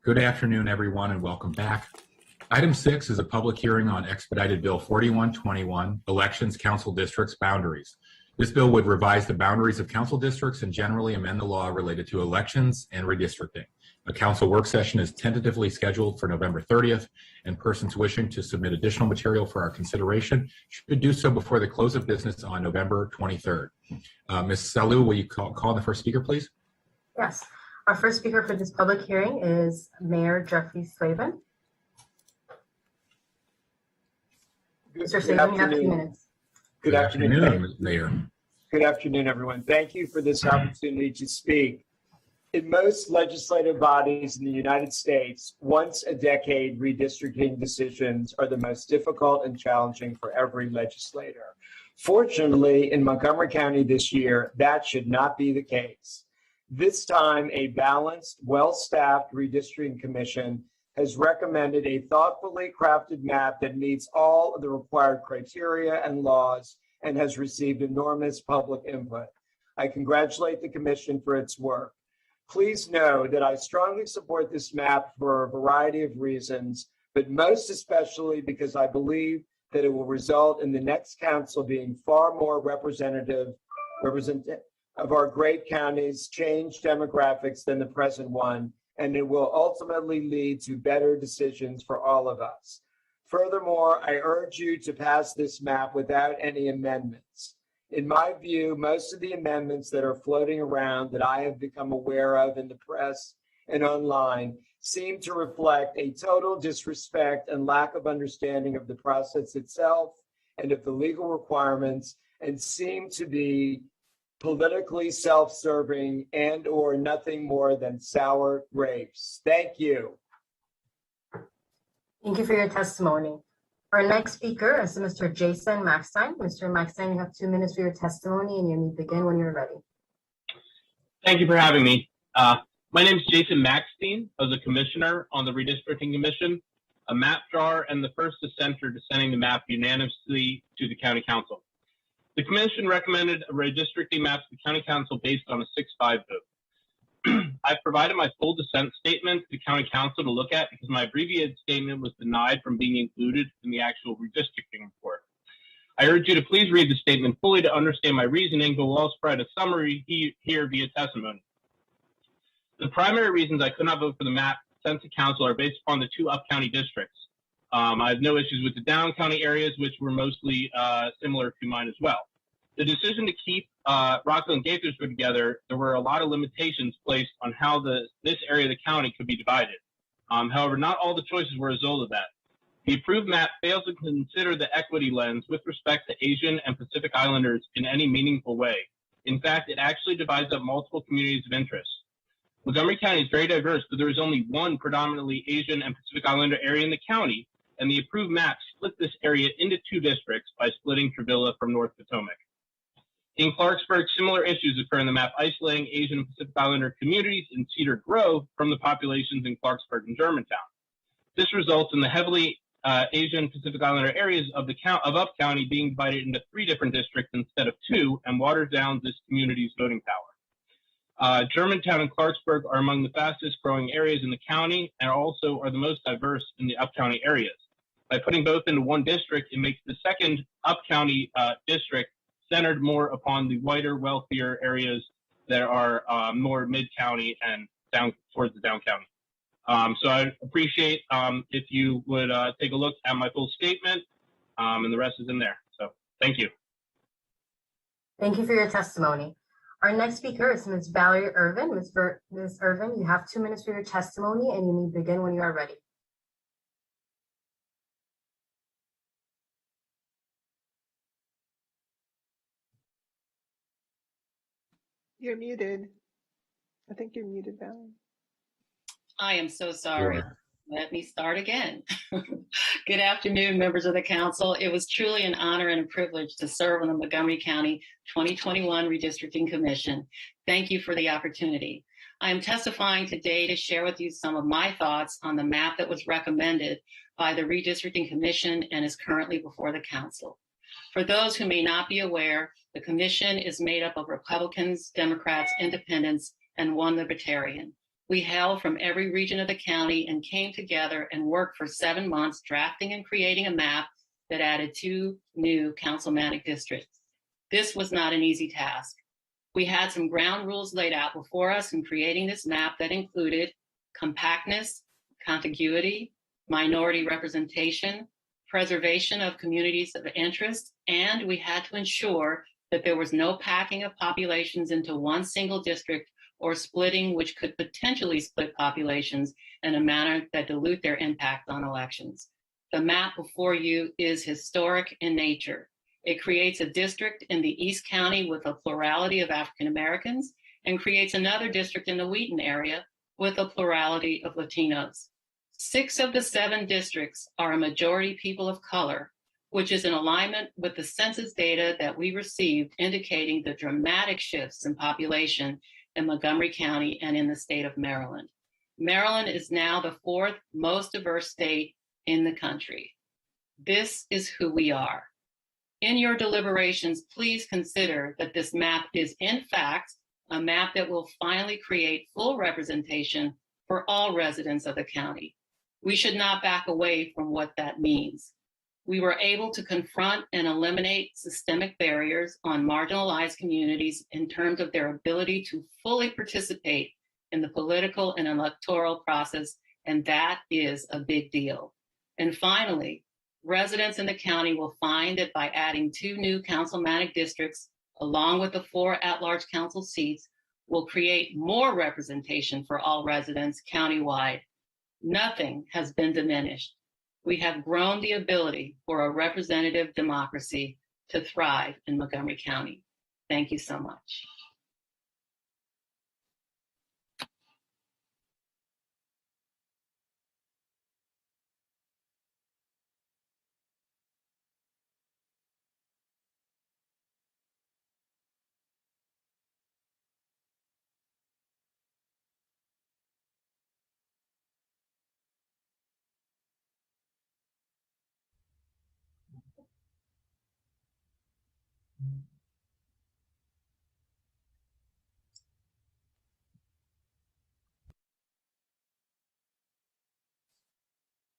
Good afternoon, everyone, and welcome back. Item 6 is a public hearing on expedited Bill 4121, Elections Council Districts Boundaries. This bill would revise the boundaries of council districts and generally amend the law related to elections and redistricting. A council work session is tentatively scheduled for November 30th, and persons wishing to submit additional material for our consideration should do so before the close of business on November 23rd. Ms. Salou, will you call the first speaker, please? Yes. Our first speaker for this public hearing is Mayor Jeffrey Slavin. Mr. Slavin, you have 2 minutes. Good afternoon, Mayor. Good afternoon, everyone. Thank you for this opportunity to speak. In most legislative bodies in the United States, once a decade redistricting decisions are the most difficult and challenging for every legislator. Fortunately, in Montgomery County this year, that should not be the case. This time, a balanced, well-staffed redistricting commission has recommended a thoughtfully crafted map that meets all of the required criteria and laws and has received enormous public input. I congratulate the commission for its work. Please know that I strongly support this map for a variety of reasons, but most especially because I believe that it will result in the next council being far more representative of our great county's changed demographics than the present one, and it will ultimately lead to better decisions for all of us. Furthermore, I urge you to pass this map without any amendments. In my view, most of the amendments that are floating around that I have become aware of in the press and online seem to reflect a total disrespect and lack of understanding of the process itself and of the legal requirements, and seem to be politically self-serving and or nothing more than sour grapes. Thank you. Thank you for your testimony. Our next speaker is Mr. Jason Maxstein. Mr. Maxstein, you have 2 minutes for your testimony, and you may begin when you're ready. Thank you for having me. My name is Jason Maxstein. I was a commissioner on the Redistricting Commission, a map drawer, and the first dissenter to sending the map unanimously to the County Council. The Commission recommended a redistricting map to the County Council based on a 6-5 vote. I've provided my full dissent statement to the County Council to look at because my abbreviated statement was denied from being included in the actual redistricting report. I urge you to please read the statement fully to understand my reasoning, but will also provide a summary here via testimony. The primary reasons I could not vote for the map sent to Council are based upon the 2 up-county districts. I have no issues with the down-county areas, which were mostly similar to mine as well. The decision to keep Rockville and Gaithersburg together, there were a lot of limitations placed on how this area of the county could be divided. However, not all the choices were a result of that. The approved map fails to consider the equity lens with respect to Asian and Pacific Islanders in any meaningful way. In fact, it actually divides up multiple communities of interest. Montgomery County is very diverse, but there is only one predominantly Asian and Pacific Islander area in the county, and the approved map split this area into 2 districts by splitting Trevilla from North Potomac. In Clarksburg, similar issues occur in the map, isolating Asian and Pacific Islander communities in Cedar Grove from the populations in Clarksburg and Germantown. This results in the heavily Asian Pacific Islander areas of Up County being divided into 3 different districts instead of 2, and waters down this community's voting power. Germantown and Clarksburg are among the fastest growing areas in the county and also are the most diverse in the Up County areas. By putting both into 1 district, it makes the second Up County district centered more upon the whiter, wealthier areas that are more mid-county and down towards the down county. So I appreciate if you would take a look at my full statement, and the rest is in there. So thank you. Thank you for your testimony. Our next speaker is Ms. Valerie Irvin. Ms. Irvin, you have 2 minutes for your testimony, and you may begin when you are ready. You're muted. I think you're muted, Valerie. I am so sorry. Sure. Let me start again. Good afternoon, members of the council. It was truly an honor and a privilege to serve on the Montgomery County 2021 Redistricting Commission. Thank you for the opportunity. I am testifying today to share with you some of my thoughts on the map that was recommended by the Redistricting Commission and is currently before the council. For those who may not be aware, the commission is made up of Republicans, Democrats, Independents, and 1 Libertarian. We hailed from every region of the county and came together and worked for 7 months drafting and creating a map that added 2 new councilmanic districts. This was not an easy task. We had some ground rules laid out before us in creating this map that included compactness, contiguity, minority representation, preservation of communities of interest, and we had to ensure that there was no packing of populations into one single district or splitting, which could potentially split populations in a manner that dilute their impact on elections. The map before you is historic in nature. It creates a district in the East County with a plurality of African Americans and creates another district in the Wheaton area with a plurality of Latinos. 6 of the 7 districts are a majority people of color, which is in alignment with the census data that we received indicating the dramatic shifts in population in Montgomery County and in the state of Maryland. Maryland is now the 4th most diverse state in the country. This is who we are. In your deliberations, please consider that this map is in fact a map that will finally create full representation for all residents of the county. We should not back away from what that means. We were able to confront and eliminate systemic barriers on marginalized communities in terms of their ability to fully participate in the political and electoral process, and that is a big deal. And finally, residents in the county will find that by adding 2 new councilmanic districts, along with the 4 at-large council seats, will create more representation for all residents countywide. Nothing has been diminished. We have grown the ability for a representative democracy to thrive in Montgomery County. Thank you so much.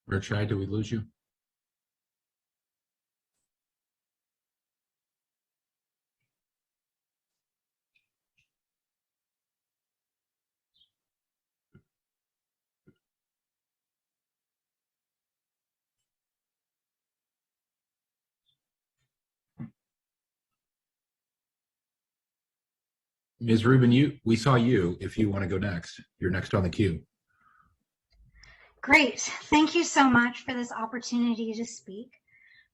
Richard, did we lose you? Ms. Rubin, we saw you. If you want to go next, you're next on the queue. Great. Thank you so much for this opportunity to speak.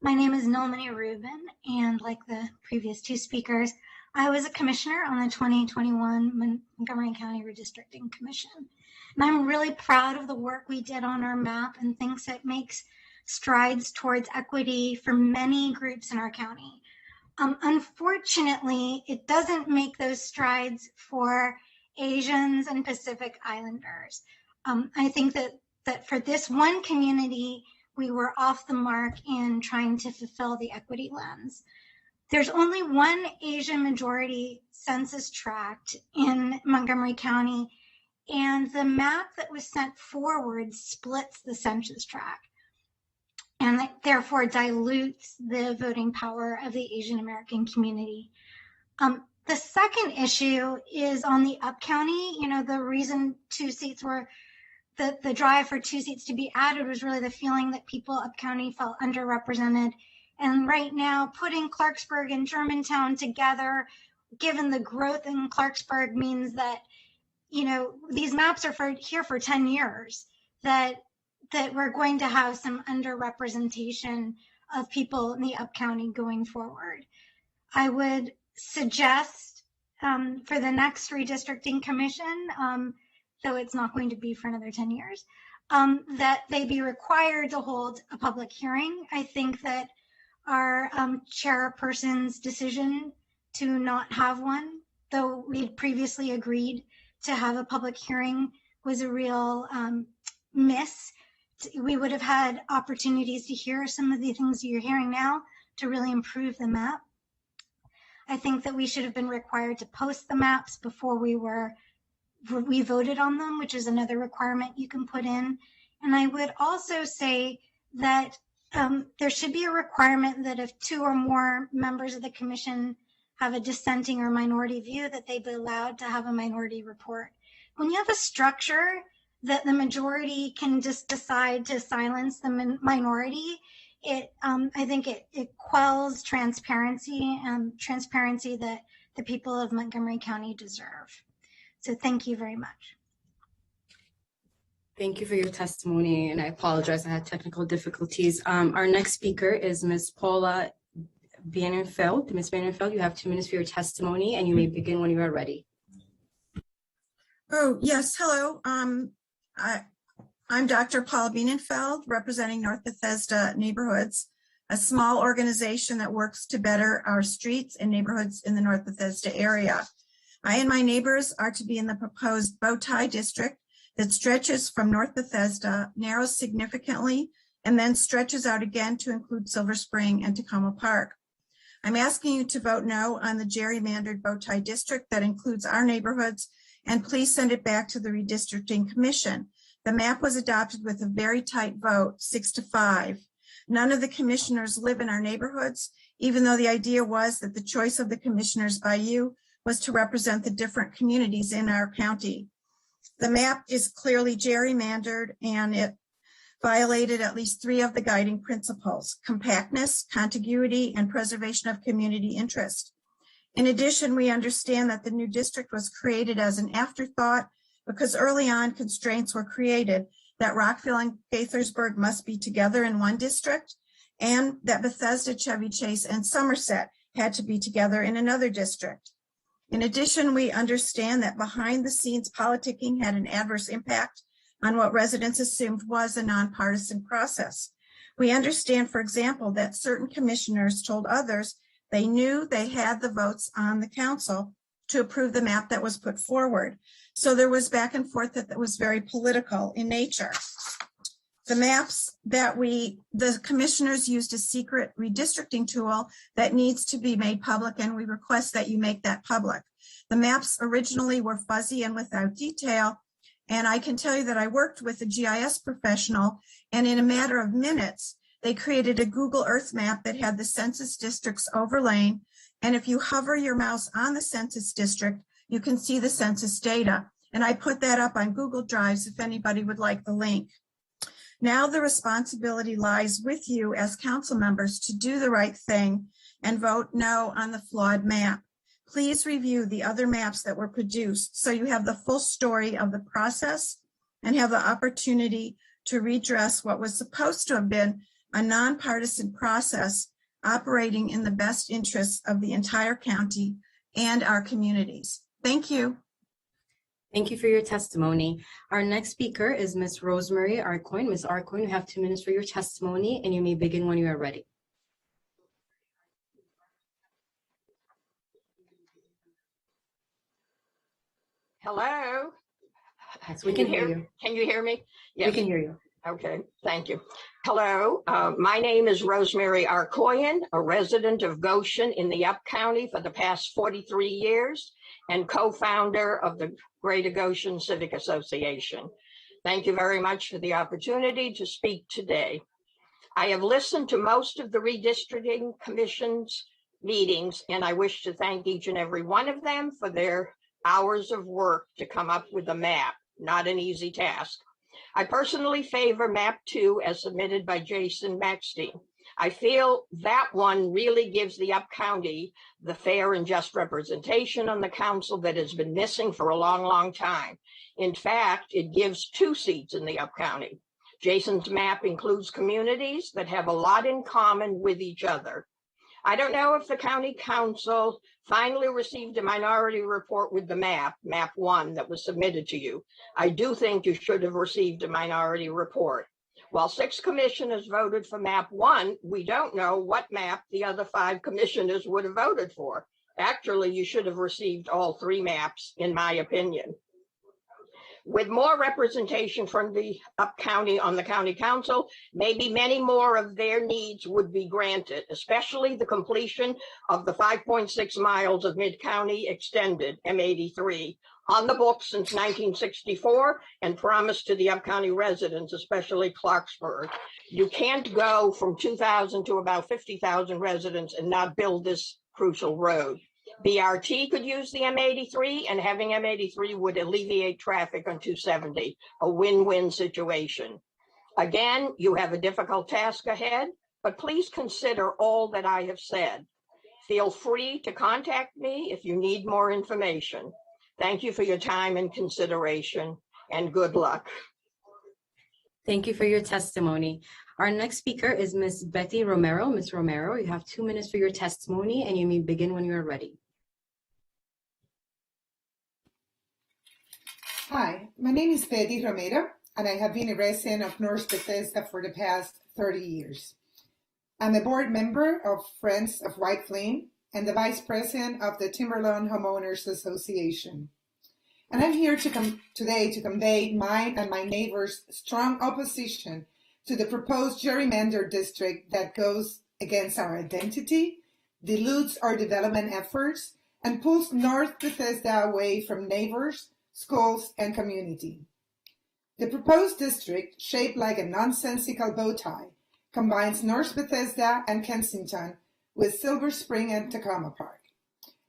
My name is Nilmani Rubin, and like the previous 2 speakers, I was a commissioner on the 2021 Montgomery County Redistricting Commission. And I'm really proud of the work we did on our map and think it makes strides towards equity for many groups in our county. Unfortunately, it doesn't make those strides for Asians and Pacific Islanders. I think that for this one community, we were off the mark in trying to fulfill the equity lens. There's only one Asian majority census tract in Montgomery County, and the map that was sent forward splits the census tract, and that therefore dilutes the voting power of the Asian American community. The second issue is on the Up County. The reason 2 seats were the drive for 2 seats to be added was really the feeling that people Up County felt underrepresented. And right now, putting Clarksburg and Germantown together, given the growth in Clarksburg, means that, these maps are here for 10 years, that we're going to have some underrepresentation of people in the Up County going forward. I would suggest for the next redistricting commission, though it's not going to be for another 10 years, that they be required to hold a public hearing. I think that our chairperson's decision to not have one, though we had previously agreed to have a public hearing, was a real miss. We would have had opportunities to hear some of the things you're hearing now to really improve the map. I think that we should have been required to post the maps before we were we voted on them, which is another requirement you can put in. And I would also say that there should be a requirement that if 2 or more members of the commission have a dissenting or minority view, that they be allowed to have a minority report. When you have a structure that the majority can just decide to silence the minority, I think it quells transparency and transparency that the people of Montgomery County deserve. So thank you very much. Thank you for your testimony, and I apologize, I had technical difficulties. Our next speaker is Ms. Paula Bienenfeld. Ms. Bienenfeld, you have 2 minutes for your testimony, and you may begin when you are ready. Oh, yes. Hello. I'm Dr. Paula Bienenfeld, representing North Bethesda Neighborhoods, a small organization that works to better our streets and neighborhoods in the North Bethesda area. I and my neighbors are to be in the proposed Bowtie District that stretches from North Bethesda, narrows significantly, and then stretches out again to include Silver Spring and Tacoma Park. I'm asking you to vote no on the gerrymandered Bowtie District that includes our neighborhoods, and please send it back to the Redistricting Commission. The map was adopted with a very tight vote, 6-5. None of the commissioners live in our neighborhoods, even though the idea was that the choice of the commissioners by you was to represent the different communities in our county. The map is clearly gerrymandered, and it violated at least 3 of the guiding principles: compactness, contiguity, and preservation of community interest. In addition, we understand that the new district was created as an afterthought because early on constraints were created that Rockville and Gaithersburg must be together in one district, and that Bethesda, Chevy Chase, and Somerset had to be together in another district. In addition, we understand that behind the scenes politicking had an adverse impact on what residents assumed was a nonpartisan process. We understand, for example, that certain commissioners told others they knew they had the votes on the council to approve the map that was put forward. So there was back and forth that was very political in nature. The maps that the commissioners used a secret redistricting tool that needs to be made public, and we request that you make that public. The maps originally were fuzzy and without detail, and I can tell you that I worked with a GIS professional, and in a matter of minutes, they created a Google Earth map that had the census districts overlain, and if you hover your mouse on the census district, you can see the census data. And I put that up on Google Drives if anybody would like the link. Now the responsibility lies with you as council members to do the right thing and vote no on the flawed map. Please review the other maps that were produced so you have the full story of the process and have the opportunity to redress what was supposed to have been a nonpartisan process operating in the best interests of the entire county and our communities. Thank you. Thank you for your testimony. Our next speaker is Ms. Rosemary Arcoin. Ms. Arcoin, you have 2 minutes for your testimony, and you may begin when you are ready. Hello. Yes, we can hear you. Can you hear me? Yes. We can hear you. Okay, thank you. Hello, my name is Rosemary Arcoin, a resident of Goshen in the Up County for the past 43 years and co-founder of the Greater Goshen Civic Association. Thank you very much for the opportunity to speak today. I have listened to most of the Redistricting Commission's meetings, and I wish to thank each and every one of them for their hours of work to come up with a map. Not an easy task. I personally favor map 2 as submitted by Jason Maxstein. I feel that one really gives the Up County the fair and just representation on the council that has been missing for a long, long time. In fact, it gives 2 seats in the Up County. Jason's map includes communities that have a lot in common with each other. I don't know if the county council finally received a minority report with the map 1 that was submitted to you. I do think you should have received a minority report. While 6 commissioners voted for map 1, we don't know what map the other 5 commissioners would have voted for. Actually, you should have received all 3 maps, in my opinion. With more representation from the Up County on the county council, maybe many more of their needs would be granted, especially the completion of the 5.6 miles of Mid-County Extended, M83, on the books since 1964 and promised to the Up County residents, especially Clarksburg. You can't go from 2,000 to about 50,000 residents and not build this crucial road. BRT could use the M83, and having M83 would alleviate traffic on 270, a win-win situation. Again, you have a difficult task ahead, but please consider all that I have said. Feel free to contact me if you need more information. Thank you for your time and consideration, and good luck. Thank you for your testimony. Our next speaker is Ms. Betty Romero. Ms. Romero, you have 2 minutes for your testimony, and you may begin when you are ready. Hi, my name is Betty Romero, and I have been a resident of North Bethesda for the past 30 years. I'm a board member of Friends of White Flint and the vice president of the Timberlawn Homeowners Association. And I'm here today to convey mine and my neighbors' strong opposition to the proposed gerrymander district that goes against our identity, dilutes our development efforts, and pulls North Bethesda away from neighbors, schools, and community. The proposed district, shaped like a nonsensical bow tie, combines North Bethesda and Kensington with Silver Spring and Tacoma Park.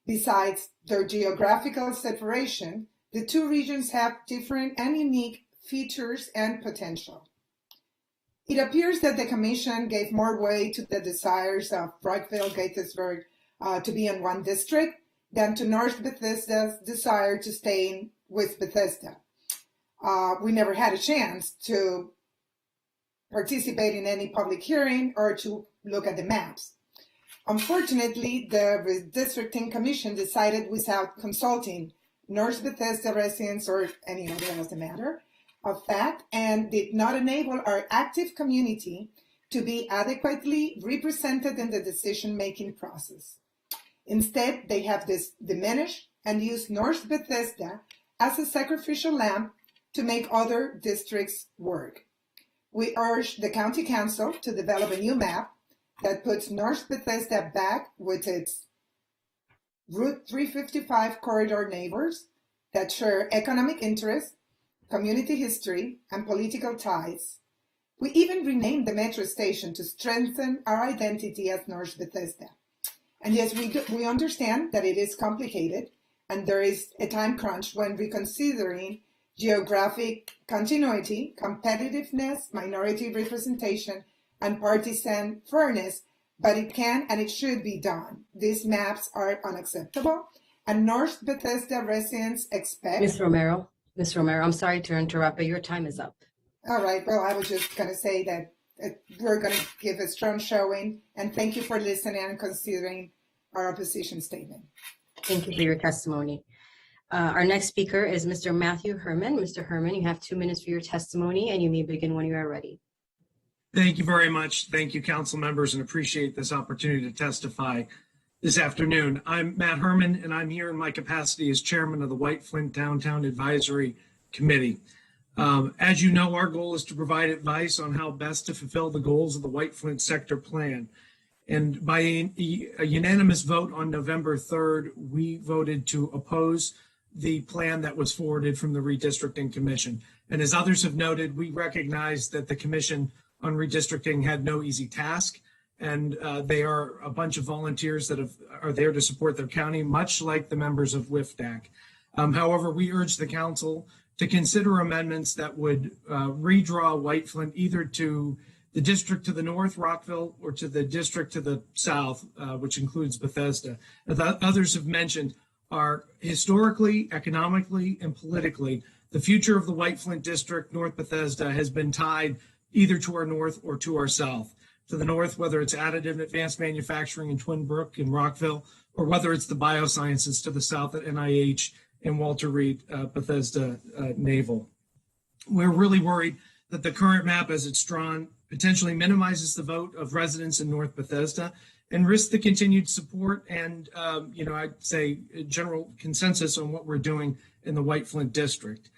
Besides their geographical separation, the two regions have different and unique features and potential. It appears that the Commission gave more weight to the desires of Brockville-Gaithersburg to be in one district than to North Bethesda's desire to stay in with Bethesda. We never had a chance to participate in any public hearing or to look at the maps. Unfortunately, the Redistricting Commission decided without consulting North Bethesda residents or any other as a matter of fact, and did not enable our active community to be adequately represented in the decision-making process. Instead, they have diminished and used North Bethesda as a sacrificial lamb to make other districts work. We urge the County Council to develop a new map that puts North Bethesda back with its Route 355 corridor neighbors that share economic interests, community history, and political ties. We even renamed the metro station to strengthen our identity as North Bethesda. And yes, we understand that it is complicated and there is a time crunch when reconsidering geographic continuity, competitiveness, minority representation, and partisan fairness, but it can and it should be done. These maps are unacceptable, and North Bethesda residents expect— Ms. Romero, I'm sorry to interrupt, but your time is up. All right, well, I was just going to say that we're going to give a strong showing, and thank you for listening and considering our opposition statement. Thank you for your testimony. Our next speaker is Mr. Matthew Herman. Mr. Herman, you have 2 minutes for your testimony, and you may begin when you are ready. Thank you very much. Thank you, council members, and appreciate this opportunity to testify this afternoon. I'm Matt Herman, and I'm here in my capacity as chairman of the White Flint Downtown Advisory Committee. As you know, our goal is to provide advice on how best to fulfill the goals of the White Flint Sector Plan. And by a unanimous vote on November 3rd, we voted to oppose the plan that was forwarded from the Redistricting Commission. And as others have noted, we recognize that the Commission on Redistricting had no easy task, and they are a bunch of volunteers that are there to support their county, much like the members of WFDAC. However, we urge the council to consider amendments that would redraw White Flint either to the district to the north, Rockville, or to the district to the south, which includes Bethesda. As others have mentioned, are historically, economically, and politically, the future of the White Flint district, North Bethesda, has been tied either to our north or to our south. To the north, whether it's additive and advanced manufacturing in Twin Brook and Rockville, or whether it's the biosciences to the south at NIH and Walter Reed, Bethesda Naval. We're really worried that the current map as it's drawn potentially minimizes the vote of residents in North Bethesda and risks the continued support and, I'd say general consensus on what we're doing in the White Flint district.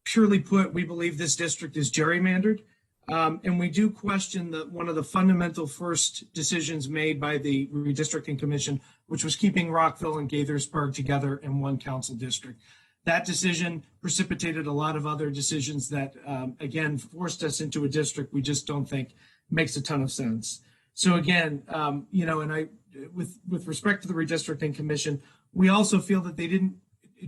Purely put, we believe this district is gerrymandered. And we do question one of the fundamental first decisions made by the Redistricting Commission, which was keeping Rockville and Gaithersburg together in one council district. That decision precipitated a lot of other decisions that, again, forced us into a district we just don't think makes a ton of sense. So again, with respect to the redistricting commission, we also feel that they didn't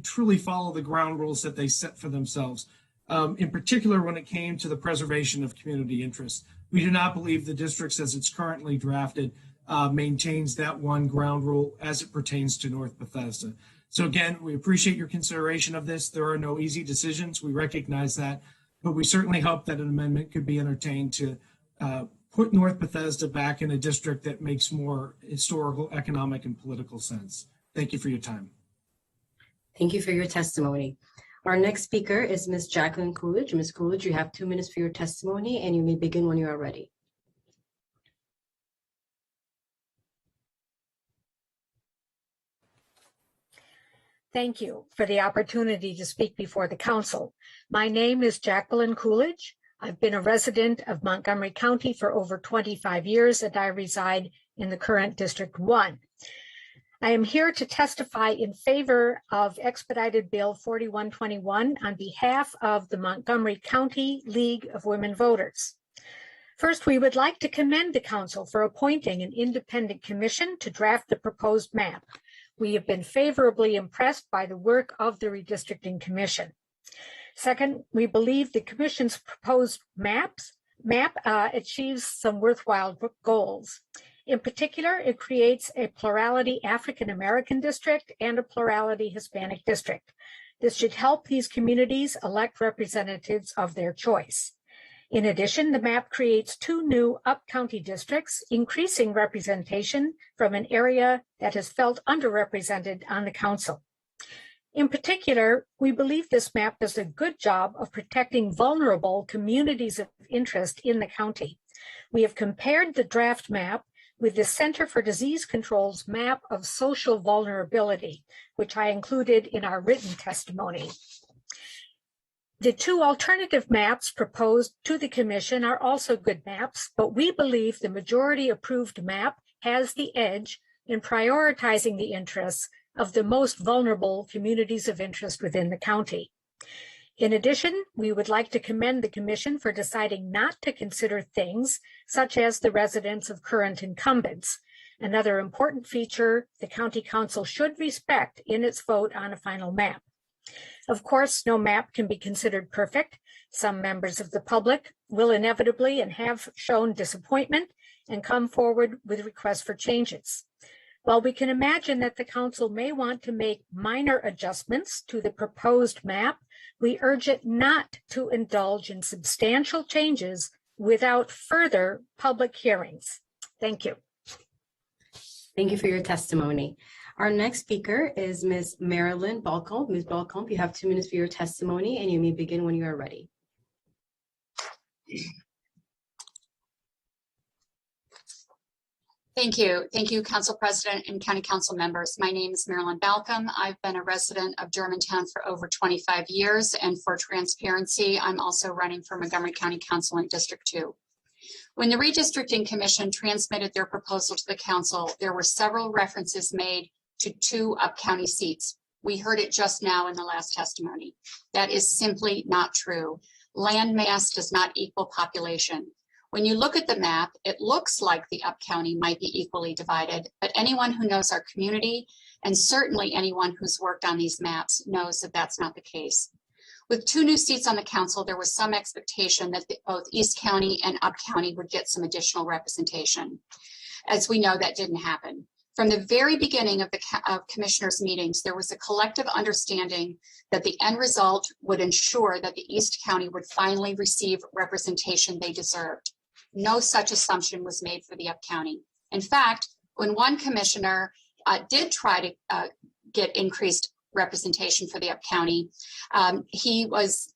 truly follow the ground rules that they set for themselves. In particular, when it came to the preservation of community interests, we do not believe the districts as it's currently drafted maintains that one ground rule as it pertains to North Bethesda. So again, we appreciate your consideration of this. There are no easy decisions. We recognize that, but we certainly hope that an amendment could be entertained to put North Bethesda back in a district that makes more historical, economic, and political sense. Thank you for your time. Thank you for your testimony. Our next speaker is Ms. Jacqueline Coolidge. Ms. Coolidge, you have 2 minutes for your testimony, and you may begin when you are ready. Thank you for the opportunity to speak before the council. My name is Jacqueline Coolidge. I've been a resident of Montgomery County for over 25 years, and I reside in the current District 1. I am here to testify in favor of Expedited Bill 4121 on behalf of the Montgomery County League of Women Voters. First, we would like to commend the council for appointing an independent commission to draft the proposed map. We have been favorably impressed by the work of the Redistricting Commission. Second, we believe the commission's proposed map achieves some worthwhile goals. In particular, it creates a plurality African American district and a plurality Hispanic district. This should help these communities elect representatives of their choice. In addition, the map creates 2 new up-county districts, increasing representation from an area that has felt underrepresented on the council. In particular, we believe this map does a good job of protecting vulnerable communities of interest in the county. We have compared the draft map with the Center for Disease Control's map of social vulnerability, which I included in our written testimony. The 2 alternative maps proposed to the commission are also good maps, but we believe the majority approved map has the edge in prioritizing the interests of the most vulnerable communities of interest within the county. In addition, we would like to commend the commission for deciding not to consider things such as the residence of current incumbents, another important feature the county council should respect in its vote on a final map. Of course, no map can be considered perfect. Some members of the public will inevitably and have shown disappointment and come forward with requests for changes. While we can imagine that the council may want to make minor adjustments to the proposed map, we urge it not to indulge in substantial changes without further public hearings. Thank you. Thank you for your testimony. Our next speaker is Ms. Marilyn Balcombe. Ms. Balcombe, you have 2 minutes for your testimony, and you may begin when you are ready. Thank you. Thank you, Council President and County Council members. My name is Marilyn Balcombe. I've been a resident of Germantown for over 25 years, and for transparency, I'm also running for Montgomery County Council in District 2. When the Redistricting Commission transmitted their proposal to the council, there were several references made to 2 up-county seats. We heard it just now in the last testimony. That is simply not true. Land mass does not equal population. When you look at the map, it looks like the up-county might be equally divided, but anyone who knows our community, and certainly anyone who's worked on these maps, knows that that's not the case. With 2 new seats on the council, there was some expectation that both East County and Up County would get some additional representation. As we know, that didn't happen. From the very beginning of the commissioners' meetings, there was a collective understanding that the end result would ensure that the East County would finally receive representation they deserved. No such assumption was made for the Up County. In fact, when one commissioner did try to get increased representation for the Up County, he was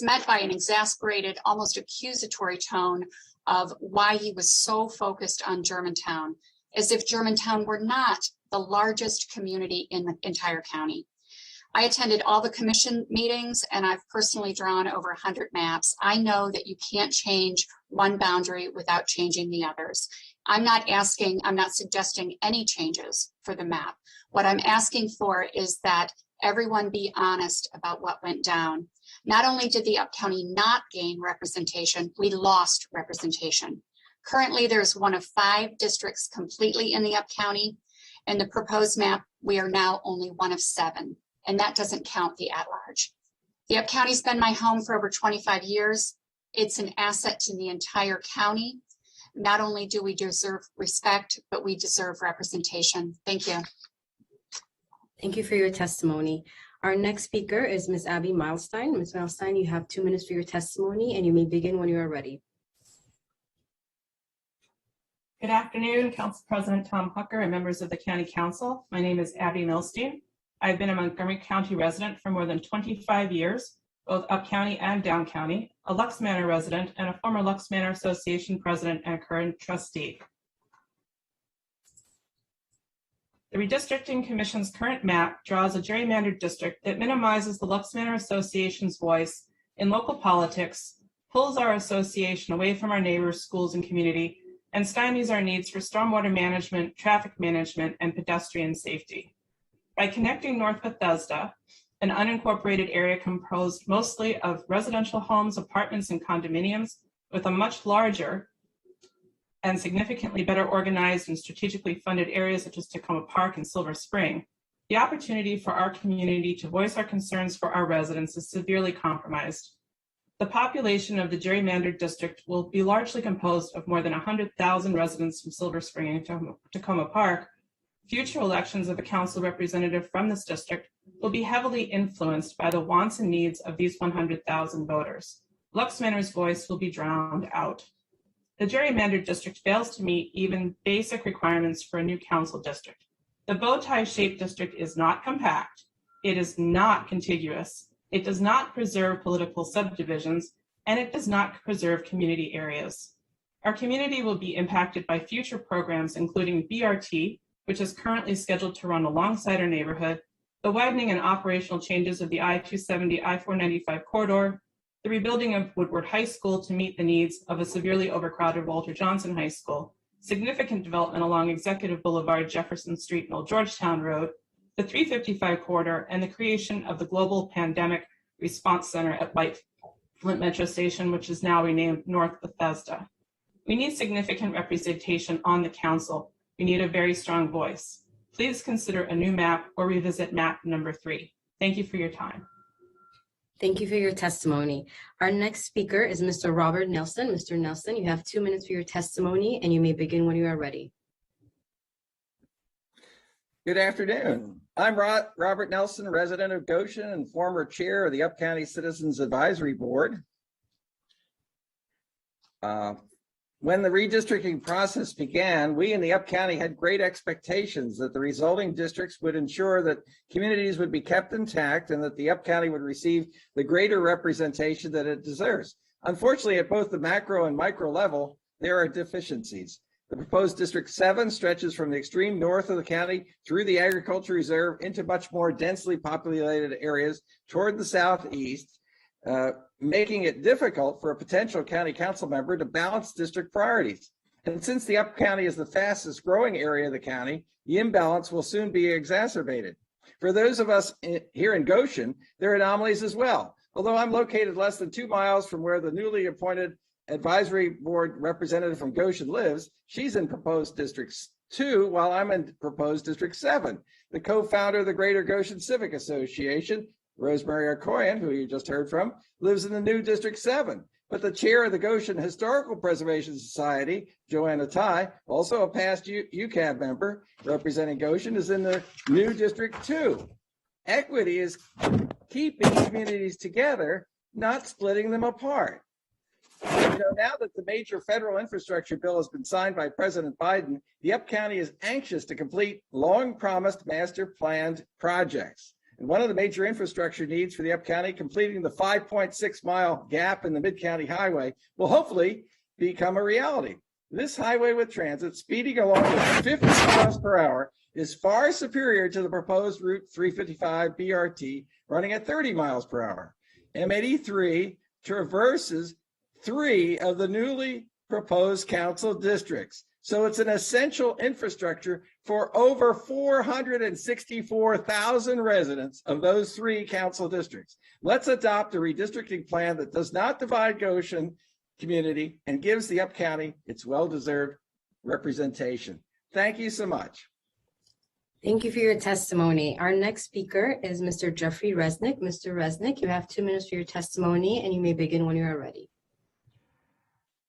met by an exasperated, almost accusatory tone of why he was so focused on Germantown, as if Germantown were not the largest community in the entire county. I attended all the commission meetings, and I've personally drawn over 100 maps. I know that you can't change one boundary without changing the others. I'm not suggesting any changes for the map. What I'm asking for is that everyone be honest about what went down. Not only did the Up County not gain representation, we lost representation. Currently, there's one of 5 districts completely in the Up County. In the proposed map, we are now only one of 7, and that doesn't count the at-large. The Up County's been my home for over 25 years. It's an asset to the entire county. Not only do we deserve respect, but we deserve representation. Thank you. Thank you for your testimony. Our next speaker is Ms. Abby Milestein. Ms. Milestein, you have 2 minutes for your testimony, and you may begin when you are ready. Good afternoon, Council President Tom Hucker and members of the County Council. My name is Abby Milstein. I've been a Montgomery County resident for more than 25 years, both Up County and Down County, a Lux Manor resident, and a former Lux Manor Association president and a current trustee. The Redistricting Commission's current map draws a gerrymandered district that minimizes the Lux Manor Association's voice in local politics, pulls our association away from our neighbors, schools, and community, and stymies our needs for stormwater management, traffic management, and pedestrian safety. By connecting North Bethesda, an unincorporated area composed mostly of residential homes, apartments, and condominiums, with a much larger and significantly better organized and strategically funded areas such as Tacoma Park and Silver Spring, the opportunity for our community to voice our concerns for our residents is severely compromised. The population of the gerrymandered district will be largely composed of more than 100,000 residents from Silver Spring and Tacoma Park. Future elections of a council representative from this district will be heavily influenced by the wants and needs of these 100,000 voters. Lux Manor's voice will be drowned out. The gerrymandered district fails to meet even basic requirements for a new council district. The bow tie shaped district is not compact. It is not contiguous. It does not preserve political subdivisions, and it does not preserve community areas. Our community will be impacted by future programs, including BRT, which is currently scheduled to run alongside our neighborhood, the widening and operational changes of the I-270, I-495 corridor, the rebuilding of Woodward High School to meet the needs of a severely overcrowded Walter Johnson High School, significant development along Executive Boulevard, Jefferson Street, and Old Georgetown Road, the 355 corridor, and the creation of the Global Pandemic Response Center at White Flint Metro Station, which is now renamed North Bethesda. We need significant representation on the council. We need a very strong voice. Please consider a new map or revisit map number 3. Thank you for your time. Thank you for your testimony. Our next speaker is Mr. Robert Nelson. Mr. Nelson, you have 2 minutes for your testimony, and you may begin when you are ready. Good afternoon. I'm Robert Nelson, resident of Goshen and former chair of the Up County Citizens Advisory Board. When the redistricting process began, we in the Up County had great expectations that the resulting districts would ensure that communities would be kept intact and that the Up County would receive the greater representation that it deserves. Unfortunately, at both the macro and micro level, there are deficiencies. The proposed District 7 stretches from the extreme north of the county through the agriculture reserve into much more densely populated areas toward the southeast, making it difficult for a potential county council member to balance district priorities. And since the Up County is the fastest growing area of the county, the imbalance will soon be exacerbated. For those of us here in Goshen, there are anomalies as well. Although I'm located less than 2 miles from where the newly appointed advisory board representative from Goshen lives, she's in proposed District 2 while I'm in proposed District 7. The co-founder of the Greater Goshen Civic Association, Rosemary Arkoyan, who you just heard from, lives in the new District 7. But the chair of the Goshen Historical Preservation Society, Joanna Ty, also a past UCAB member representing Goshen, is in the new District 2. Equity is keeping communities together, not splitting them apart. You know, now that the major federal infrastructure bill has been signed by President Biden, the Up County is anxious to complete long-promised master planned projects. And one of the major infrastructure needs for the Up County, completing the 5.6-mile gap in the Mid-County Highway, will hopefully become a reality. This highway with transit speeding along at 50 miles per hour is far superior to the proposed Route 355 BRT running at 30 miles per hour. M83 traverses 3 of the newly proposed council districts. So it's an essential infrastructure for over 464,000 residents of those 3 council districts. Let's adopt a redistricting plan that does not divide Goshen community and gives the Up County its well-deserved representation. Thank you so much. Thank you for your testimony. Our next speaker is Mr. Jeffrey Resnick. Mr. Resnick, you have 2 minutes for your testimony, and you may begin when you are ready.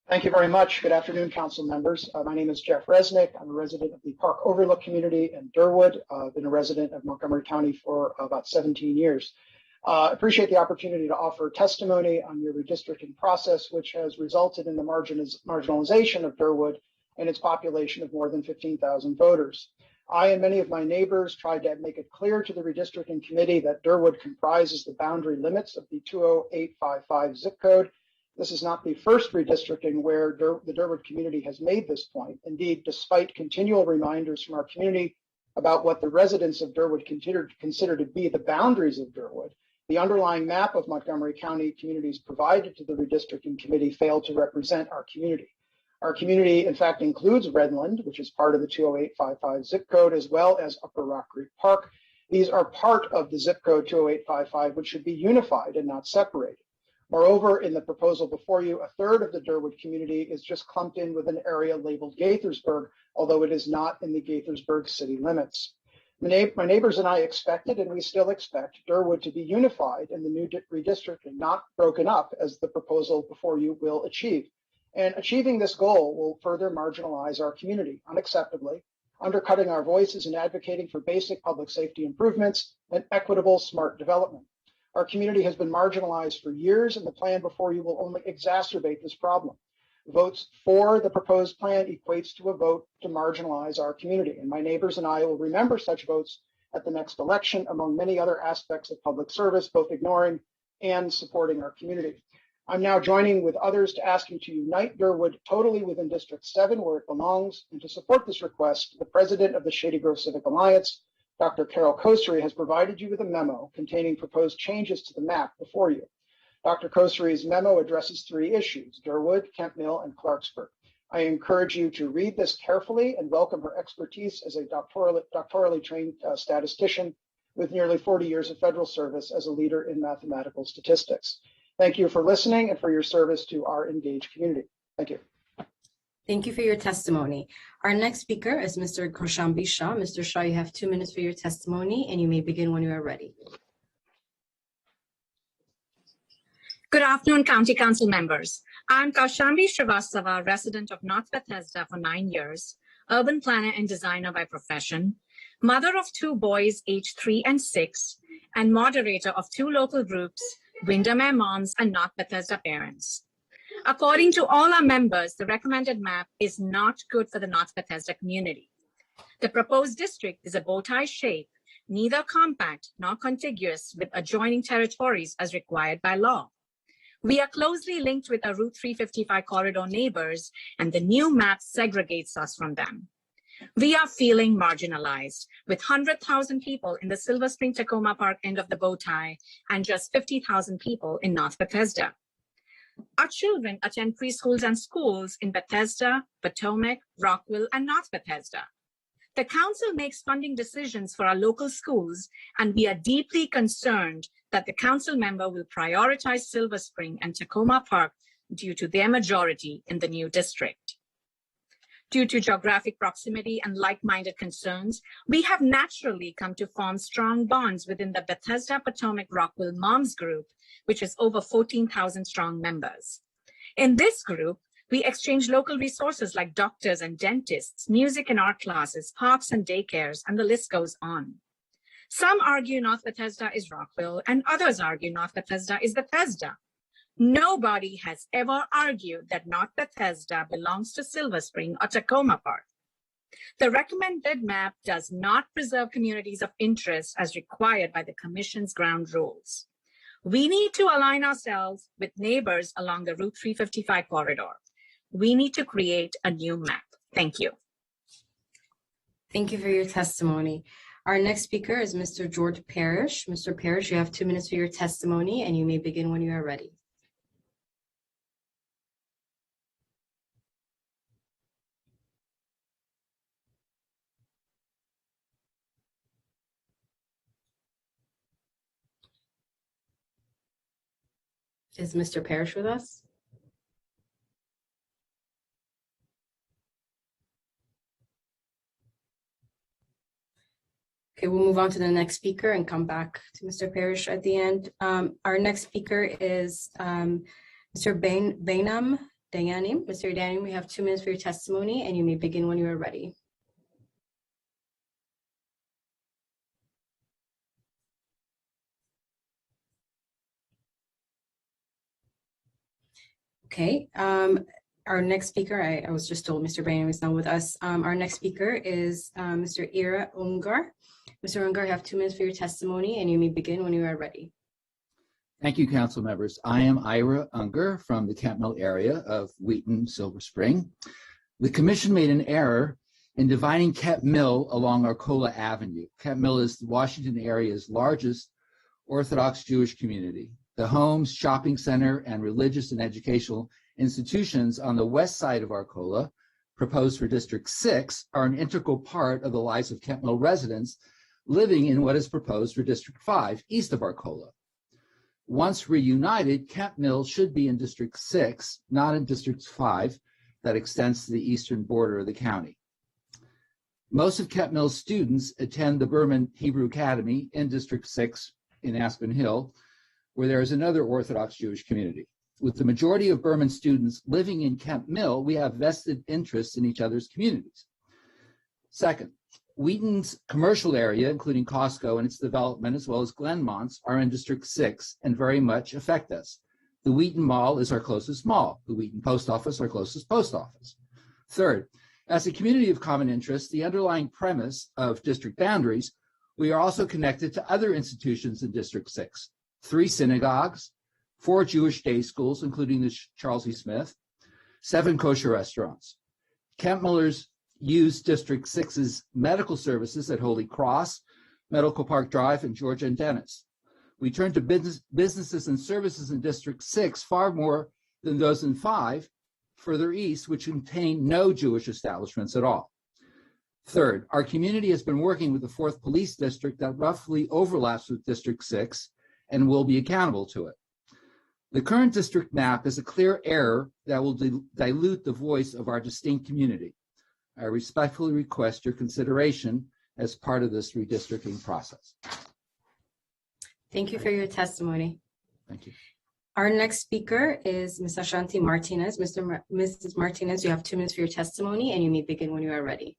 Thank you very much. Good afternoon, council members. My name is Jeff Resnick. I'm a resident of the Park Overlook community in Durwood. I've been a resident of Montgomery County for about 17 years. Appreciate the opportunity to offer testimony on your redistricting process, which has resulted in the marginalization of Durwood and its population of more than 15,000 voters. I and many of my neighbors tried to make it clear to the redistricting committee that Durwood comprises the boundary limits of the 20855 zip code. This is not the first redistricting where the Durwood community has made this point. Indeed, despite continual reminders from our community about what the residents of Durwood consider to be the boundaries of Durwood, the underlying map of Montgomery County communities provided to the redistricting committee failed to represent our community. Our community, in fact, includes Redland, which is part of the 20855 zip code, as well as Upper Rock Creek Park. These are part of the zip code 20855, which should be unified and not separated. Moreover, in the proposal before you, a third of the Durwood community is just clumped in with an area labeled Gaithersburg, although it is not in the Gaithersburg city limits. My neighbors and I expected, and we still expect, Durwood to be unified in the new redistricting, not broken up, as the proposal before you will achieve. And achieving this goal will further marginalize our community unacceptably, undercutting our voices and advocating for basic public safety improvements and equitable, smart development. Our community has been marginalized for years, and the plan before you will only exacerbate this problem. Votes for the proposed plan equates to a vote to marginalize our community, and my neighbors and I will remember such votes at the next election, among many other aspects of public service, both ignoring and supporting our community. I'm now joining with others to ask you to unite Durwood totally within District 7, where it belongs, and to support this request, the president of the Shady Grove Civic Alliance, Dr. Carol Kosary, has provided you with a memo containing proposed changes to the map before you. Dr. Kosary's memo addresses 3 issues: Durwood, Kent Mill, and Clarksburg. I encourage you to read this carefully and welcome her expertise as a doctorally trained statistician with nearly 40 years of federal service as a leader in mathematical statistics. Thank you for listening and for your service to our engaged community. Thank you. Thank you for your testimony. Our next speaker is Mr. Kaushambi Shah. Mr. Shah, you have 2 minutes for your testimony, and you may begin when you are ready. Good afternoon, County Council members. I'm Kaushambi Srivastava, resident of North Bethesda for 9 years, urban planner and designer by profession, mother of 2 boys aged 3 and 6, and moderator of 2 local groups, Windermere Moms and North Bethesda Parents. According to all our members, the recommended map is not good for the North Bethesda community. The proposed district is a bow tie shape, neither compact nor contiguous with adjoining territories as required by law. We are closely linked with our Route 355 corridor neighbors, and the new map segregates us from them. We are feeling marginalized, with 100,000 people in the Silver Spring Tacoma Park end of the bow tie and just 50,000 people in North Bethesda. Our children attend preschools and schools in Bethesda, Potomac, Rockville, and North Bethesda. The council makes funding decisions for our local schools, and we are deeply concerned that the council member will prioritize Silver Spring and Tacoma Park due to their majority in the new district. Due to geographic proximity and like-minded concerns, we have naturally come to form strong bonds within the Bethesda Potomac Rockville Moms group, which is over 14,000 strong members. In this group, we exchange local resources like doctors and dentists, music and art classes, parks and daycares, and the list goes on. Some argue North Bethesda is Rockville, and others argue North Bethesda is Bethesda. Nobody has ever argued that North Bethesda belongs to Silver Spring or Tacoma Park. The recommended map does not preserve communities of interest as required by the Commission's ground rules. We need to align ourselves with neighbors along the Route 355 corridor. We need to create a new map. Thank you. Thank you for your testimony. Our next speaker is Mr. George Parrish. Mr. Parrish, you have 2 minutes for your testimony, and you may begin when you are ready. Is Mr. Parrish with us? Okay, we'll move on to the next speaker and come back to Mr. Parrish at the end. Our next speaker is Mr. Bainam Dayanim. Mr. Dayanim, we have 2 minutes for your testimony, and you may begin when you are ready. Okay, our next speaker, I was just told Mr. Bainam is not with us. Our next speaker is Mr. Ira Ungar. Mr. Ungar, you have 2 minutes for your testimony, and you may begin when you are ready. Thank you, council members. I am Ira Unger from the Kent Mill area of Wheaton, Silver Spring. The commission made an error in dividing Kent Mill along Arcola Avenue. Kent Mill is the Washington area's largest Orthodox Jewish community. The homes, shopping center, and religious and educational institutions on the west side of Arcola, proposed for District 6, are an integral part of the lives of Kent Mill residents living in what is proposed for District 5, east of Arcola. Once reunited, Kent Mill should be in District 6, not in District 5, that extends to the eastern border of the county. Most of Kent Mill's students attend the Berman Hebrew Academy in District 6 in Aspen Hill, where there is another Orthodox Jewish community. With the majority of Berman students living in Kent Mill, we have vested interests in each other's communities. Second, Wheaton's commercial area, including Costco and its development, as well as Glenmont's, are in District 6 and very much affect us. The Wheaton Mall is our closest mall. The Wheaton Post Office, our closest post office. Third, as a community of common interest, the underlying premise of district boundaries, we are also connected to other institutions in District 6. 3 synagogues, 4 Jewish day schools, including the Charles E. Smith, 7 kosher restaurants. Kent Millers use District 6's medical services at Holy Cross, Medical Park Drive, and Georgia and Dennis. We turn to businesses and services in District 6 far more than those in 5, further east, which contain no Jewish establishments at all. Third, our community has been working with the 4th Police District that roughly overlaps with District 6 and will be accountable to it. The current district map is a clear error that will dilute the voice of our distinct community. I respectfully request your consideration as part of this redistricting process. Thank you for your testimony. Thank you. Our next speaker is Ms. Ashanti Martinez. Mrs. Martinez, you have 2 minutes for your testimony, and you may begin when you are ready.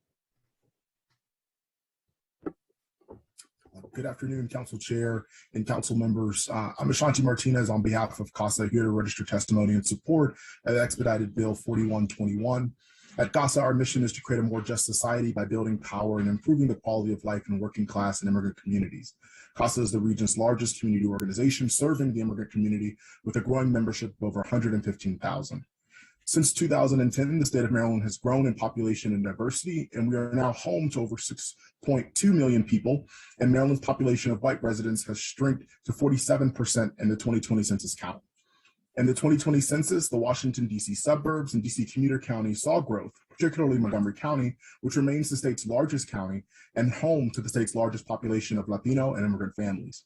Good afternoon, Council Chair and Council members. I'm Ashanti Martinez on behalf of CASA, here to register testimony in support of Expedited Bill 4121. At CASA, our mission is to create a more just society by building power and improving the quality of life in working class and immigrant communities. CASA is the region's largest community organization serving the immigrant community with a growing membership of over 115,000. Since 2010, the state of Maryland has grown in population and diversity, and we are now home to over 6.2 million people, and Maryland's population of white residents has shrunk to 47% in the 2020 census count. In the 2020 census, the Washington, D.C. suburbs and D.C. commuter counties saw growth, particularly Montgomery County, which remains the state's largest county and home to the state's largest population of Latino and immigrant families.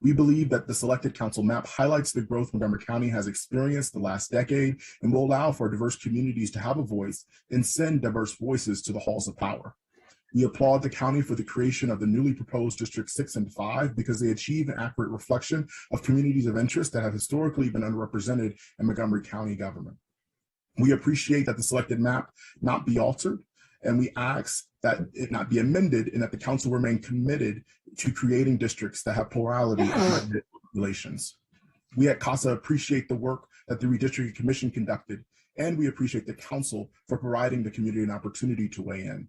We believe that the selected council map highlights the growth Montgomery County has experienced the last decade and will allow for diverse communities to have a voice and send diverse voices to the halls of power. We applaud the county for the creation of the newly proposed District 6 and 5 because they achieve an accurate reflection of communities of interest that have historically been underrepresented in Montgomery County government. We appreciate that the selected map not be altered, and we ask that it not be amended and that the council remain committed to creating districts that have plurality of populations. We at CASA appreciate the work that the Redistricting Commission conducted, and we appreciate the council for providing the community an opportunity to weigh in.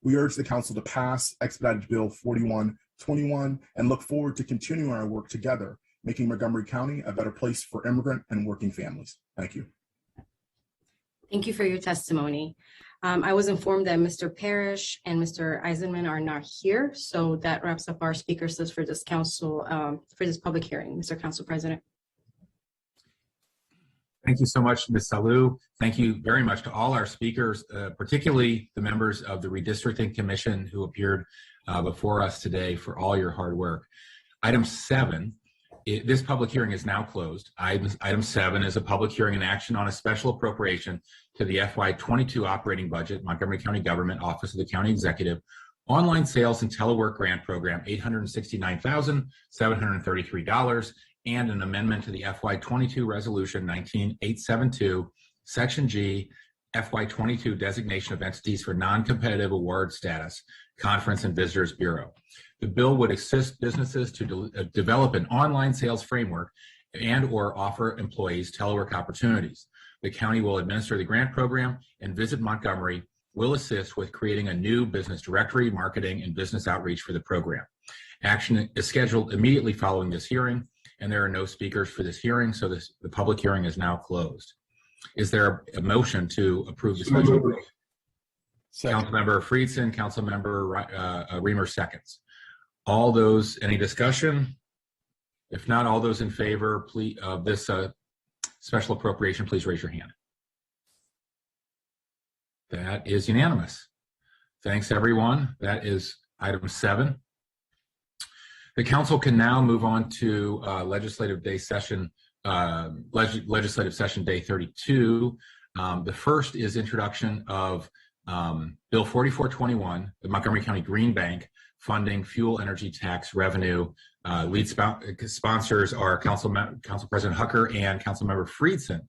We urge the council to pass Expedited Bill 4121 and look forward to continuing our work together, making Montgomery County a better place for immigrant and working families. Thank you. Thank you for your testimony. I was informed that Mr. Parrish and Mr. Eisenman are not here, so that wraps up our speakers list for this council, for this public hearing. Mr. Council President. Thank you so much, Ms. Salou. Thank you very much to all our speakers, particularly the members of the Redistricting Commission who appeared before us today for all your hard work. Item 7 This public hearing is now closed. Item 7 is a public hearing and action on a special appropriation to the FY22 operating budget, Montgomery County Government, Office of the County Executive, Online Sales and Telework Grant Program, $869,733, and an amendment to the FY22 Resolution 19872, Section G, FY22 Designation of Entities for Non-Competitive Award Status, Conference and Visitors Bureau. The bill would assist businesses to develop an online sales framework and or offer employees telework opportunities. The county will administer the grant program, and Visit Montgomery will assist with creating a new business directory, marketing, and business outreach for the program. Action is scheduled immediately following this hearing, and there are no speakers for this hearing, so the public hearing is now closed. Is there a motion to approve the special? Councilmember Friedson, Councilmember Reamer seconds. All those, any discussion? If not, all those in favor please, of this special appropriation, please raise your hand. That is unanimous. Thanks, everyone. That is item 7. The council can now move on to legislative session day 32. The first is introduction of Bill 4421, the Montgomery County Green Bank funding fuel energy tax revenue. Lead sponsors are Council President Hucker and Councilmember Friedson.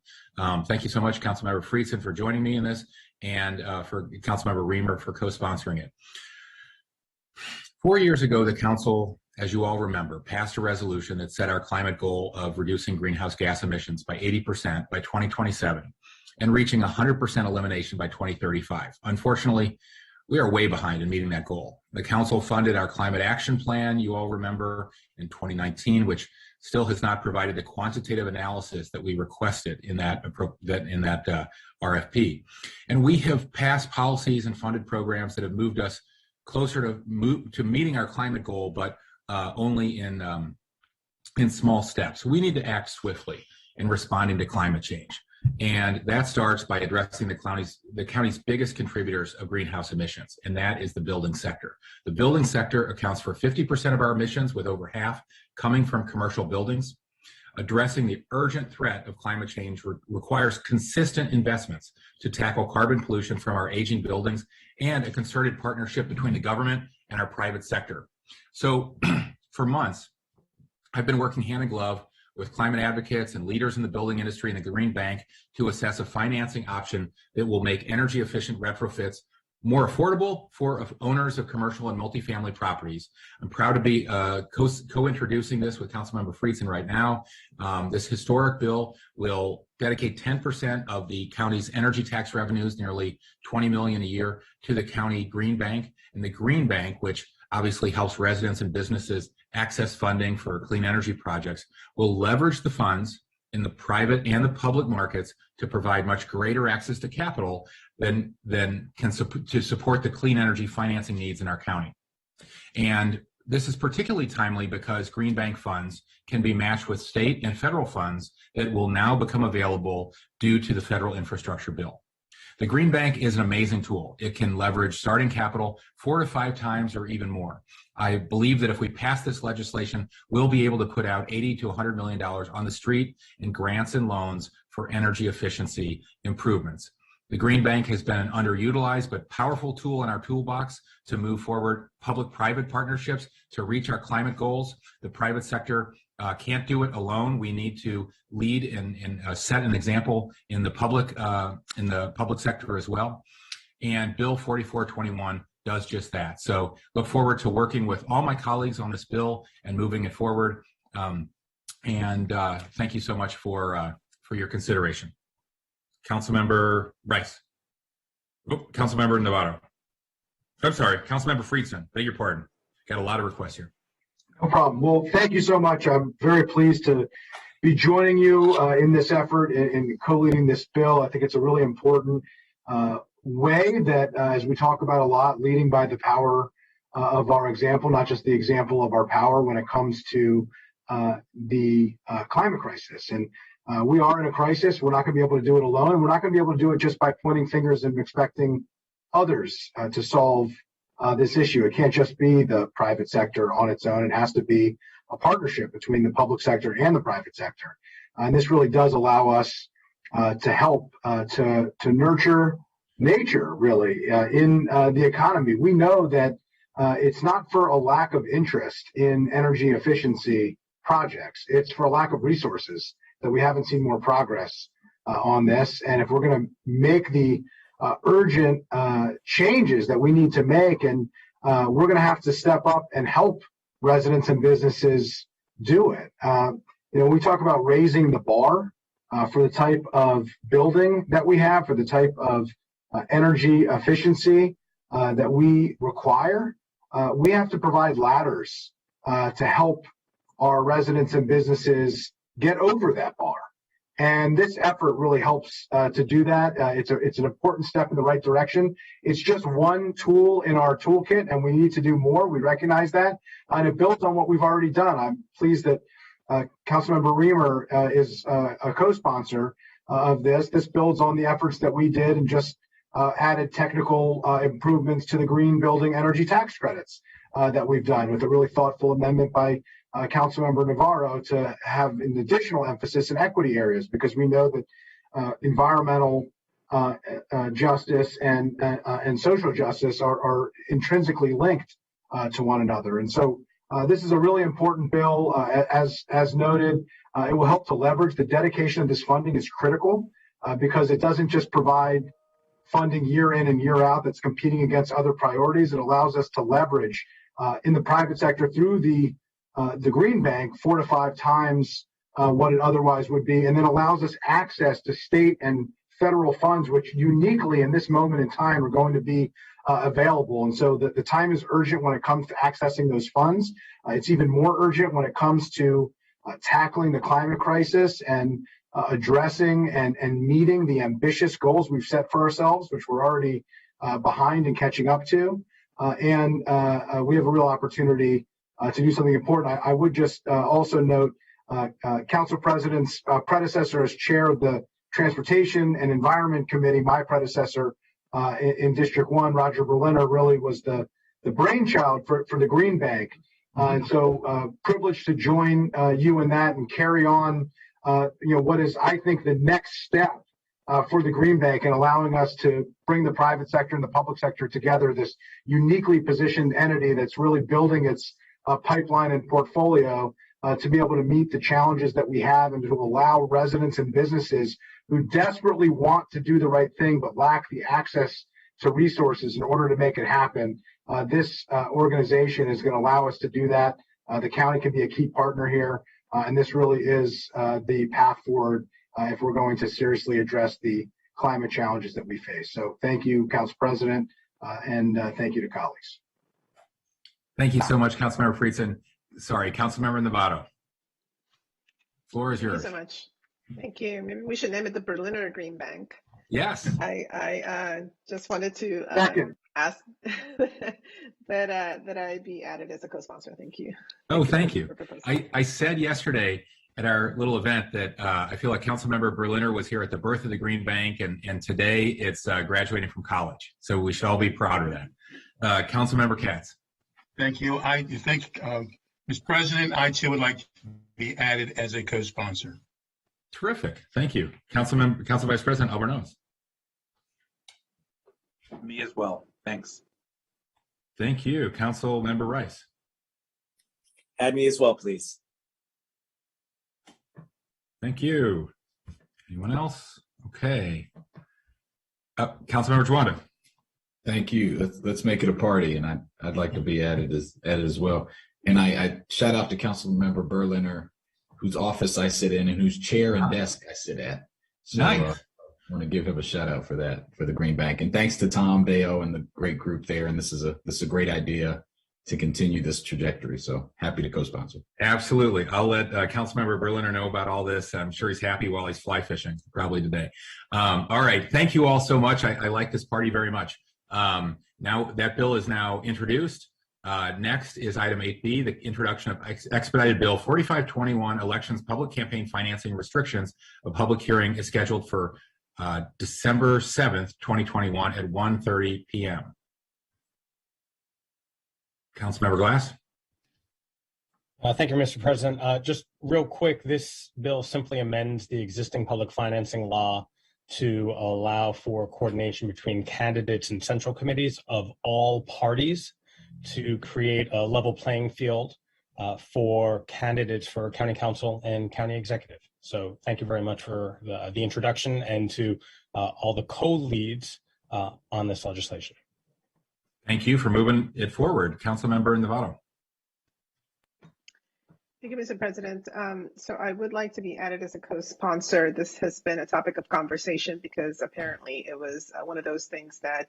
Thank you so much, Councilmember Friedson, for joining me in this, and for Councilmember Reamer for co-sponsoring it. 4 years ago, the council, as you all remember, passed a resolution that set our climate goal of reducing greenhouse gas emissions by 80% by 2027 and reaching 100% elimination by 2035. Unfortunately, we are way behind in meeting that goal. The council funded our climate action plan, you all remember, in 2019, which still has not provided the quantitative analysis that we requested in that RFP. And we have passed policies and funded programs that have moved us closer to meeting our climate goal, but only in small steps. We need to act swiftly in responding to climate change. And that starts by addressing the county's biggest contributors of greenhouse emissions, and that is the building sector. The building sector accounts for 50% of our emissions, with over half coming from commercial buildings. Addressing the urgent threat of climate change requires consistent investments to tackle carbon pollution from our aging buildings and a concerted partnership between the government and our private sector. So for months, I've been working hand in glove with climate advocates and leaders in the building industry and the Green Bank to assess a financing option that will make energy efficient retrofits more affordable for owners of commercial and multifamily properties. I'm proud to be co-introducing this with Councilmember Friedson right now. This historic bill will dedicate 10% of the county's energy tax revenues, nearly $20 million a year, to the county Green Bank. And the Green Bank, which obviously helps residents and businesses access funding for clean energy projects, will leverage the funds in the private and the public markets to provide much greater access to capital than to support the clean energy financing needs in our county. And this is particularly timely because Green Bank funds can be matched with state and federal funds that will now become available due to the federal infrastructure bill. The Green Bank is an amazing tool. It can leverage starting capital 4 to 5 times or even more. I believe that if we pass this legislation, we'll be able to put out $80 to $100 million on the street in grants and loans for energy efficiency improvements. The Green Bank has been an underutilized but powerful tool in our toolbox to move forward public-private partnerships to reach our climate goals. The private sector can't do it alone. We need to lead and set an example in the public sector as well. And Bill 4421 does just that. So look forward to working with all my colleagues on this bill and moving it forward. Thank you so much for your consideration. Councilmember Rice. Oh, Councilmember Navarro. I'm sorry, Councilmember Friedson. Beg your pardon. Got a lot of requests here. No problem. Well, thank you so much. I'm very pleased to be joining you in this effort in co-leading this bill. I think it's a really important way that, as we talk about a lot, leading by the power of our example, not just the example of our power when it comes to the climate crisis. And we are in a crisis. We're not going to be able to do it alone. And we're not going to be able to do it just by pointing fingers and expecting others to solve this issue. It can't just be the private sector on its own. It has to be a partnership between the public sector and the private sector. And this really does allow us to help to nurture nature, really, in the economy. We know that it's not for a lack of interest in energy efficiency projects. It's for a lack of resources that we haven't seen more progress on this. And if we're going to make the urgent changes that we need to make, and we're going to have to step up and help residents and businesses do it. We talk about raising the bar for the type of building that we have, for the type of energy efficiency that we require. We have to provide ladders to help our residents and businesses get over that bar. And this effort really helps to do that. It's an important step in the right direction. It's just one tool in our toolkit, and we need to do more. We recognize that. And it builds on what we've already done. I'm pleased that Councilmember Reamer is a co-sponsor of this. This builds on the efforts that we did and just added technical improvements to the green building energy tax credits that we've done with a really thoughtful amendment by Councilmember Navarro to have an additional emphasis in equity areas, because we know that environmental justice and social justice are intrinsically linked to one another. And so this is a really important bill. As noted, it will help to leverage. The dedication of this funding is critical because it doesn't just provide funding year in and year out that's competing against other priorities. It allows us to leverage in the private sector through the Green Bank 4 to 5 times what it otherwise would be, and then allows us access to state and federal funds, which uniquely in this moment in time are going to be available. And so the time is urgent when it comes to accessing those funds. It's even more urgent when it comes to tackling the climate crisis and addressing and meeting the ambitious goals we've set for ourselves, which we're already behind and catching up to. And we have a real opportunity to do something important. I would just also note Council President's predecessor as chair of the Transportation and Environment Committee, my predecessor in District 1, Roger Berliner, really was the brainchild for the Green Bank. And so privileged to join you in that and carry on what is, I think, the next step for the Green Bank and allowing us to bring the private sector and the public sector together, this uniquely positioned entity that's really building its pipeline and portfolio to be able to meet the challenges that we have and to allow residents and businesses who desperately want to do the right thing but lack the access to resources in order to make it happen. This organization is going to allow us to do that. The county can be a key partner here, and this really is the path forward if we're going to seriously address the climate challenges that we face. So thank you, Council President, and thank you to colleagues. Thank you so much, Councilmember Friedson. Sorry, Councilmember Novato. Floor is yours. Thank you so much. Thank you. Maybe we should name it the Berliner Green Bank. Yes. I just wanted to ask that I be added as a co-sponsor. Thank you. Oh, thank you. I said yesterday at our little event that I feel like Councilmember Berliner was here at the birth of the Green Bank, and today it's graduating from college. So we should all be proud of that. Councilmember Katz. Thank you. Mr. President, I too would like to be added as a co-sponsor. Terrific. Thank you. Council Vice President Albornoz. Me as well. Thanks. Thank you. Councilmember Rice. Add me as well, please. Thank you. Anyone else? Okay. Councilmember Tawanda. Thank you. Let's make it a party, and I'd like to be added as well. And I shout out to Councilmember Berliner, whose office I sit in and whose chair and desk I sit at. So nice. I want to give him a shout out for that, for the Green Bank. And thanks to Tom Bayo and the great group there. And this is a great idea to continue this trajectory. So happy to co-sponsor. Absolutely. I'll let Councilmember Berliner know about all this. I'm sure he's happy while he's fly fishing, probably today. All right. Thank you all so much. I like this party very much. Now that bill is now introduced. Next is item 8B, the introduction of expedited bill 4521, elections public campaign financing restrictions. A public hearing is scheduled for December 7th, 2021 at 1:30 p.m. Councilmember Glass. Thank you, Mr. President. Just real quick, this bill simply amends the existing public financing law to allow for coordination between candidates and central committees of all parties to create a level playing field for candidates for county council and county executive. So thank you very much for the introduction, and to all the co-leads on this legislation. Thank you for moving it forward. Councilmember Novato. Thank you, Mr. President. So I would like to be added as a co-sponsor. This has been a topic of conversation because apparently it was one of those things that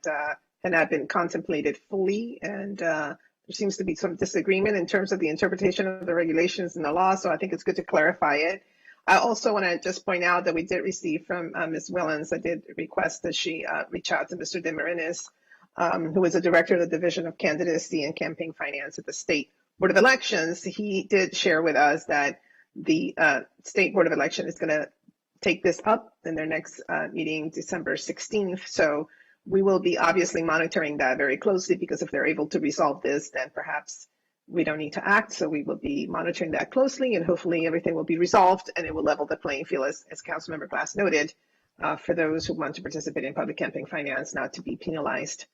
had not been contemplated fully, and there seems to be some disagreement in terms of the interpretation of the regulations and the law. So I think it's good to clarify it. I also want to just point out that we did receive from Ms. Willens, I did request that she reach out to Mr. DeMarinis, who is the director of the Division of Candidacy and Campaign Finance at the State Board of Elections. He did share with us that the State Board of Election is going to take this up in their next meeting, December 16th. So we will be obviously monitoring that very closely, because if they're able to resolve this, then perhaps we don't need to act. So we will be monitoring that closely, and hopefully everything will be resolved and it will level the playing field, as Councilmember Glass noted, for those who want to participate in public campaign finance, not to be penalized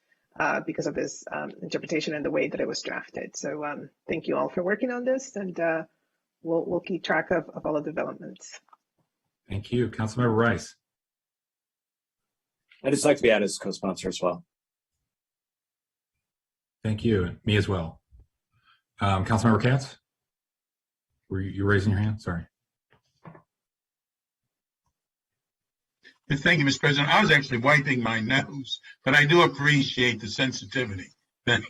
because of this interpretation and the way that it was drafted. So thank you all for working on this, and we'll keep track of all the developments. Thank you. Councilmember Rice. I'd just like to be added as a co-sponsor as well. Thank you. Me as well. Councilmember Katz? Were you raising your hand? Sorry. Thank you, Mr. President. I was actually wiping my nose, but I do appreciate the sensitivity. Thanks.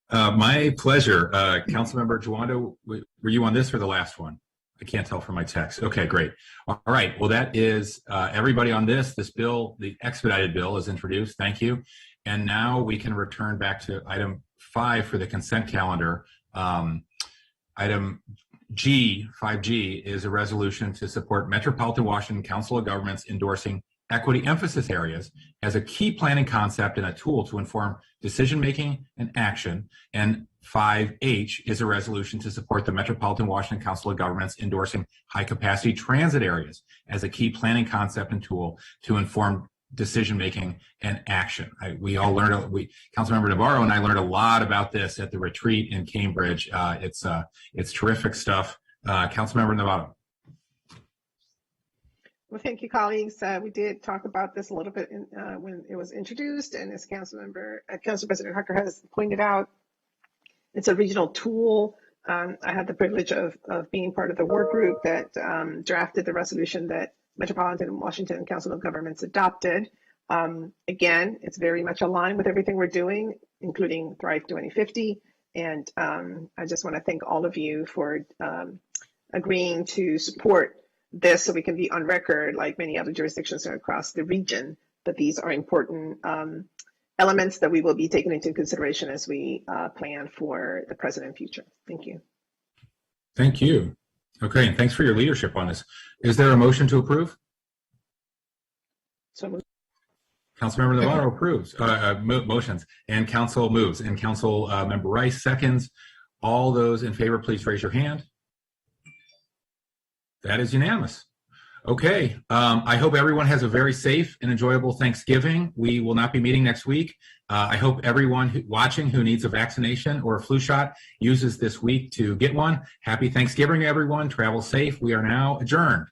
My pleasure. Councilmember Jawando, were you on this or the last one? I can't tell from my text. Okay, great. All right. Well, that is everybody on this. This bill, the expedited bill, is introduced. Thank you. And now we can return back to item 5 for the consent calendar. Item G, 5G, is a resolution to support Metropolitan Washington Council of Governments endorsing equity emphasis areas as a key planning concept and a tool to inform decision-making and action. And 5H is a resolution to support the Metropolitan Washington Council of Governments endorsing high-capacity transit areas as a key planning concept and tool to inform decision-making and action. We all learned, Councilmember Navarro and I learned a lot about this at the retreat in Cambridge. It's terrific stuff. Councilmember Navarro. Well, thank you, colleagues. We did talk about this a little bit when it was introduced, and as Council President Harker has pointed out, it's a regional tool. I had the privilege of being part of the work group that drafted the resolution that Metropolitan Washington Council of Governments adopted. Again, it's very much aligned with everything we're doing, including Thrive 2050. And I just want to thank all of you for agreeing to support this, so we can be on record, like many other jurisdictions across the region, that these are important elements that we will be taking into consideration as we plan for the present and future. Thank you. Thank you. Okay, and thanks for your leadership on this. Is there a motion to approve? So moved. Councilmember Navarro approves motions, and Council moves, and Council Member Rice seconds. All those in favor, please raise your hand. That is unanimous. Okay, I hope everyone has a very safe and enjoyable Thanksgiving. We will not be meeting next week. I hope everyone watching who needs a vaccination or a flu shot uses this week to get one. Happy Thanksgiving, everyone. Travel safe. We are now adjourned.